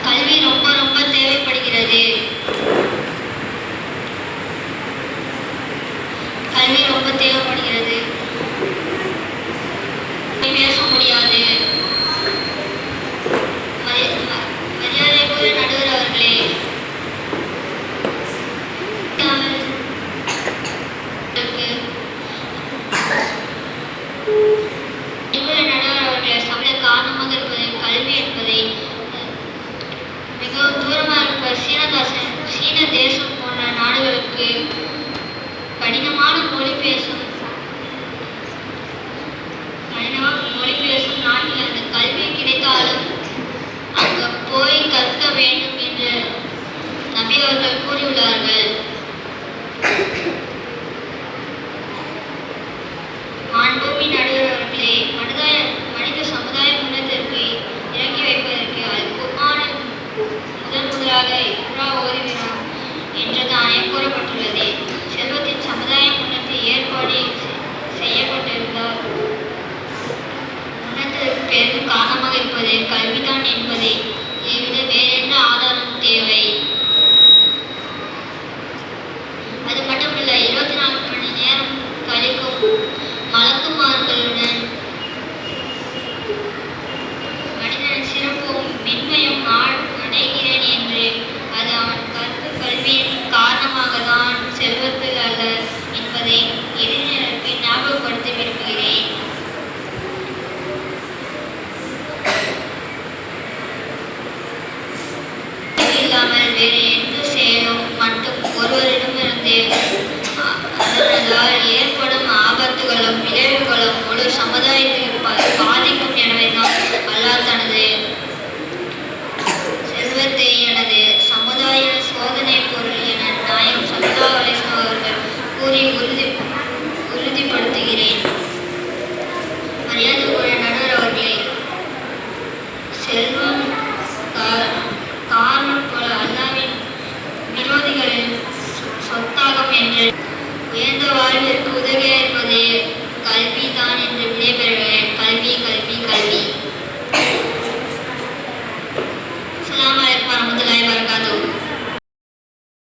கல்வி ரொம்ப ரொம்ப தேவைப்படுகிறது. கல்வி ரொம்ப தேவைப்படுகிறது. பேச முடியாது. மரியாதைக்குரிய நடுவர் அவர்களே, காரணமாக இருப்பதை கல்வி என்பதை மிகவும் தூரமாக இருப்ப சீன தேசம் போன்ற நாடுகளுக்கு கடினமான மொழி பேசும் நாட்டில் அந்த கல்வி கிடைத்தாலும் அங்கு போய் கற்க வேண்டும் என்று நபி அவர்கள் கூறியுள்ளார்கள். மாண்புமி நடுவர் அவர்களே, மனித சமுதாய முன்னேற்றத்திற்கு இறங்கி வைப்பதற்கு அல்-குர்ஆனில் முதலாக இக்ரா ஓதுகிறார் என்றுதானே கூறப்பட்டுள்ளது. செல்வத்தின் சமுதாய முன்னேற்ற ஏற்பாடு செய்யப்பட்டிருந்தால் முன்னேற்றத்திற்கு பெரும் காரணமாக இருப்பது கல்விதான் என்பதை விட வேறென்ன ஆதாரம் தேவை? அது மட்டுமல்ல, 24 மணி நேரம் கழிக்கும் மலக்குமார்களுடன் மனிதன் சிறப்பும் மென்மையும் அடைகிறேன் என்று அது அவன் கல்வியின் காரணமாக தான், செல்வத்தில் அல்ல என்பதை இளைஞருக்கு ஞாபகப்படுத்த விரும்புகிறேன். இல்லாமல் வேறு எந்த செயலும் மட்டும் ஒருவரிடமிருந்து அதனால் ஏற்படும் ஆபத்துகளும் விளைவுகளும் முழு சமுதாயத்திற்கு பாதிக்கும். எனவேதான் அல்லாஹ் தனது செல்வத்தை எனது சமுதாய சோதனை பொருள் என நாயகம் ஸல்லல்லாஹு அலைஹி வஸல்லம் அவர்கள் கூறி உறுதிப்படுத்துகிறேன். மரியாதைக்குரிய நடுவர் அவர்களே, செல்வம் காரணம் போல அல்லாஹ்வின் விரோதிகளின் சொத்தாகும் என்று உயர்ந்த வாழ்விற்கு உதவியாக இருப்பது